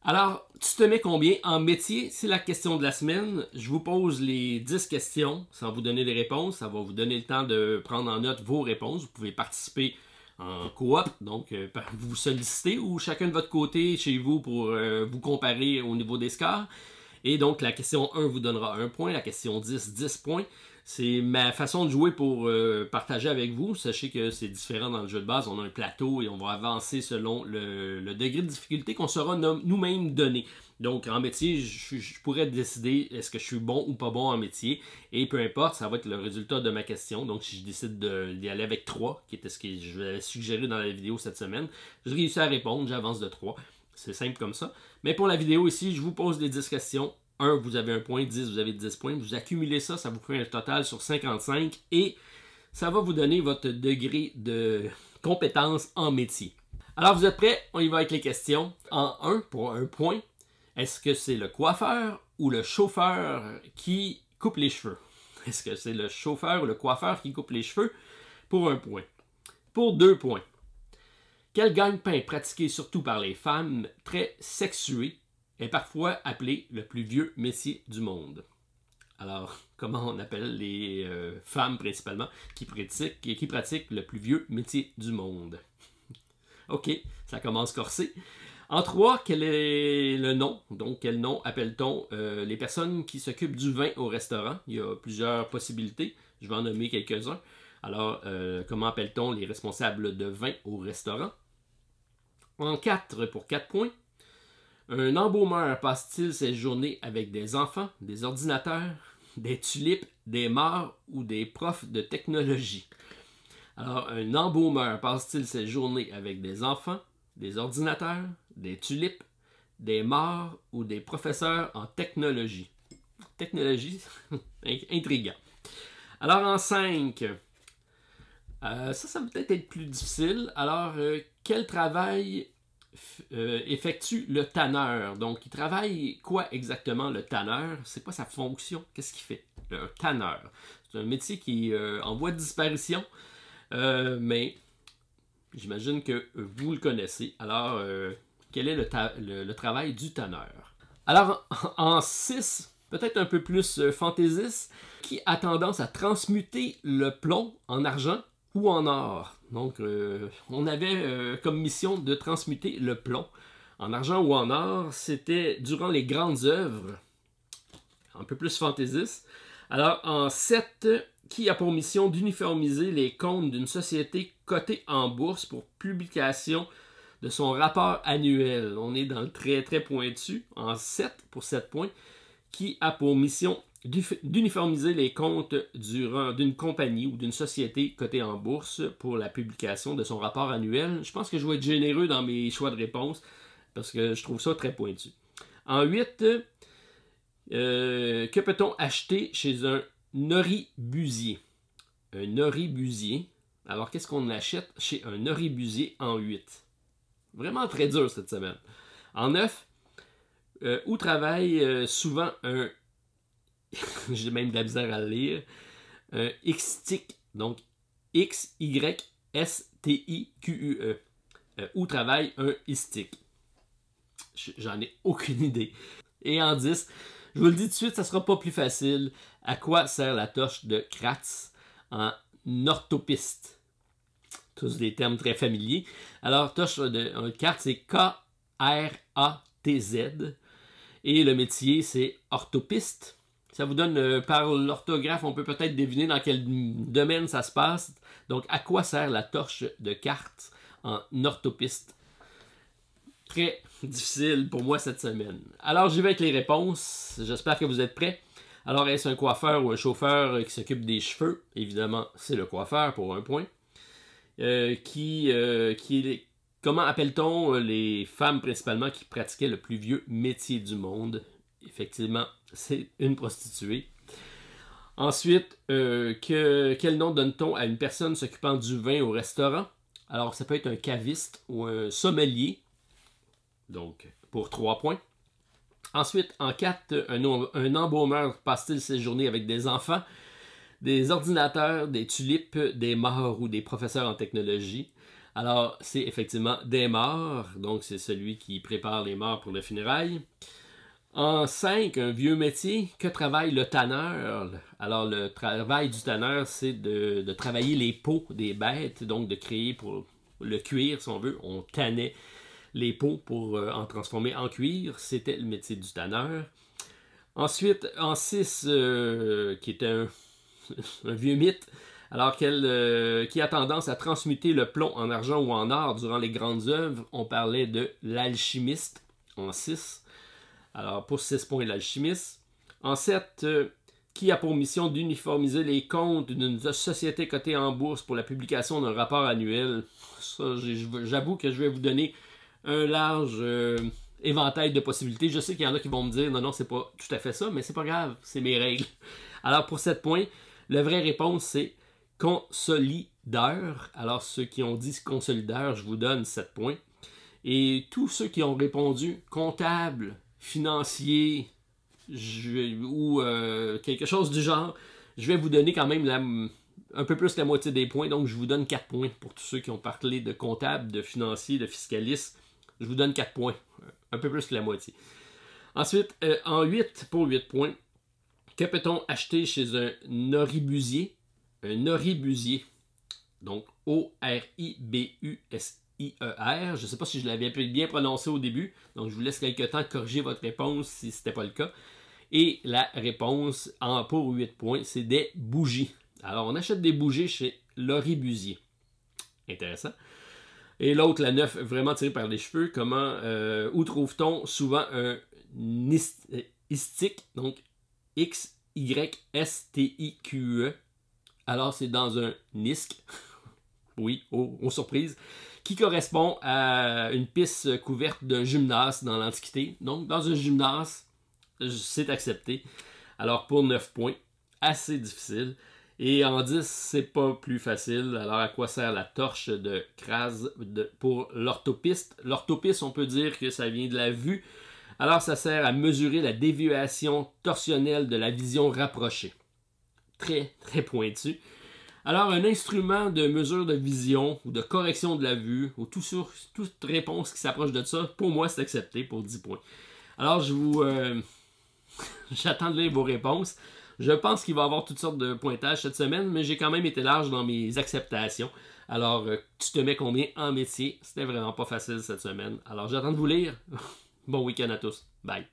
Alors, tu te mets combien en métier? C'est la question de la semaine. Je vous pose les 10 questions sans vous donner les réponses. Ça va vous donner le temps de prendre en note vos réponses. Vous pouvez participer en coop, donc vous sollicitez ou chacun de votre côté chez vous pour vous comparer au niveau des scores. Et donc, la question 1 vous donnera 1 point, la question 10, 10 points. C'est ma façon de jouer pour partager avec vous. Sachez que c'est différent dans le jeu de base. On a un plateau et on va avancer selon le degré de difficulté qu'on sera nous-mêmes donné. Donc, en métier, je pourrais décider est-ce que je suis bon ou pas bon en métier. Et peu importe, ça va être le résultat de ma question. Donc, si je décide d'y aller avec 3, qui était ce que je vais suggérer dans la vidéo cette semaine, je réussis à répondre, j'avance de 3. C'est simple comme ça. Mais pour la vidéo ici, je vous pose les 10 questions. 1, vous avez 1 point, 10, vous avez 10 points. Vous accumulez ça, ça vous fait un total sur 55 et ça va vous donner votre degré de compétence en métier. Alors, vous êtes prêts? On y va avec les questions. En 1, pour 1 point, est-ce que c'est le coiffeur ou le chauffeur qui coupe les cheveux? Est-ce que c'est le chauffeur ou le coiffeur qui coupe les cheveux? Pour 1 point. Pour 2 points. Quel gagne-pain pratiqué surtout par les femmes très sexuées est parfois appelé le plus vieux métier du monde? Alors, comment on appelle les femmes principalement qui pratiquent le plus vieux métier du monde? OK, ça commence corsé. En 3, quel est le nom? Donc, quel nom appelle-t-on les personnes qui s'occupent du vin au restaurant? Il y a plusieurs possibilités. Je vais en nommer quelques-uns. Alors, comment appelle-t-on les responsables de vin au restaurant? En 4, pour 4 points, un embaumeur passe-t-il ses journées avec des enfants, des ordinateurs, des tulipes, des morts ou des profs de technologie? Alors, un embaumeur passe-t-il ses journées avec des enfants, des ordinateurs, des tulipes, des morts ou des professeurs en technologie? Technologie, intriguant. Alors, en 5, ça va peut-être être plus difficile. Alors, quel travail effectue le tanneur? Donc, il travaille quoi exactement, le tanneur? C'est quoi sa fonction? Qu'est-ce qu'il fait? Un tanneur. C'est un métier qui est en voie de disparition, mais j'imagine que vous le connaissez. Alors, quel est le travail du tanneur? Alors, en 6, peut-être un peu plus fantaisiste, qui a tendance à transmuter le plomb en argent ou en or. Donc, on avait comme mission de transmuter le plomb en argent ou en or. C'était durant les grandes œuvres, un peu plus fantaisiste. Alors, en 7, qui a pour mission d'uniformiser les comptes d'une société cotée en bourse pour publication de son rapport annuel. On est dans le très, très pointu. En 7, pour 7 points, qui a pour mission d'uniformiser les comptes d'une compagnie ou d'une société cotée en bourse pour la publication de son rapport annuel. Je pense que je vais être généreux dans mes choix de réponse parce que je trouve ça très pointu. En 8, que peut-on acheter chez un oribusier? Un oribusier. Alors, qu'est-ce qu'on achète chez un oribusier en 8? Vraiment très dur cette semaine. En 9, où travaille souvent un j'ai même de la misère à le lire. Un X-Tic, donc X-Y-S-T-I-Q-U-E. Où travaille un X-Tic? J'en ai aucune idée. Et en 10, je vous le dis tout de suite, ça sera pas plus facile. À quoi sert la torche de Kratz en orthopiste? Tous des termes très familiers. Alors, torche de Kratz, c'est K-R-A-T-Z. Et le métier, c'est orthopiste. Ça vous donne, par l'orthographe, on peut peut-être deviner dans quel domaine ça se passe. Donc, à quoi sert la torche de Kratz en orthopiste? Très difficile pour moi cette semaine. Alors, j'y vais avec les réponses. J'espère que vous êtes prêts. Alors, est-ce un coiffeur ou un chauffeur qui s'occupe des cheveux? Évidemment, c'est le coiffeur pour 1 point. Comment appelle-t-on les femmes principalement qui pratiquaient le plus vieux métier du monde? Effectivement, c'est une prostituée. Ensuite, quel nom donne-t-on à une personne s'occupant du vin au restaurant? Alors, ça peut être un caviste ou un sommelier. Donc, pour 3 points. Ensuite, en 4, un embaumeur passe-t-il ses journées avec des enfants, des ordinateurs, des tulipes, des morts ou des professeurs en technologie? Alors, c'est effectivement des morts, donc c'est celui qui prépare les morts pour le funérail. En 5, un vieux métier, que travaille le tanneur? Alors, le travail du tanneur, c'est de travailler les peaux des bêtes, donc de créer pour le cuir, si on veut. On tannait les peaux pour en transformer en cuir. C'était le métier du tanneur. Ensuite, en 6, qui est un vieux mythe, alors qui a tendance à transmuter le plomb en argent ou en or durant les grandes œuvres, on parlait de l'alchimiste en 6. Alors, pour 6 points, l'alchimiste. En 7, qui a pour mission d'uniformiser les comptes d'une société cotée en bourse pour la publication d'un rapport annuel. Ça, j'avoue que je vais vous donner un large éventail de possibilités. Je sais qu'il y en a qui vont me dire, non, c'est pas tout à fait ça, mais c'est pas grave, c'est mes règles. Alors, pour 7 points, la vraie réponse, c'est consolideur. Alors, ceux qui ont dit consolideur, je vous donne 7 points. Et tous ceux qui ont répondu comptable, financier ou quelque chose du genre, je vais vous donner quand même un peu plus la moitié des points. Donc, je vous donne 4 points pour tous ceux qui ont parlé de comptable, de financier, de fiscaliste. Je vous donne 4 points, un peu plus que la moitié. Ensuite, en 8, pour 8 points, que peut-on acheter chez un oribusier? Un oribusier, donc O-R-I-B-U-S-I. I-E-R. Je ne sais pas si je l'avais bien prononcé au début, donc je vous laisse quelques temps corriger votre réponse si ce n'était pas le cas. Et la réponse pour 8 points, c'est des bougies. Alors, on achète des bougies chez l'oribusier. Intéressant. Et l'autre, la 9, vraiment tirée par les cheveux. Où trouve-t-on souvent un istique, donc X-Y-S-T-I-Q-E. Alors, c'est dans un nisque. Oui, aux surprises, qui correspond à une piste couverte d'un gymnase dans l'Antiquité. Donc, dans un gymnase, c'est accepté. Alors, pour 9 points, assez difficile. Et en 10, c'est pas plus facile. Alors, à quoi sert la torche de Kras pour l'orthopiste? L'orthopiste, on peut dire que ça vient de la vue. Alors, ça sert à mesurer la déviation torsionnelle de la vision rapprochée. Très, très pointu. Alors, un instrument de mesure de vision ou de correction de la vue, ou toute réponse qui s'approche de ça, pour moi, c'est accepté pour 10 points. Alors, j'attends de lire vos réponses. Je pense qu'il va y avoir toutes sortes de pointages cette semaine, mais j'ai quand même été large dans mes acceptations. Alors, tu te mets combien en métier? C'était vraiment pas facile cette semaine. Alors, j'attends de vous lire. Bon week-end à tous. Bye.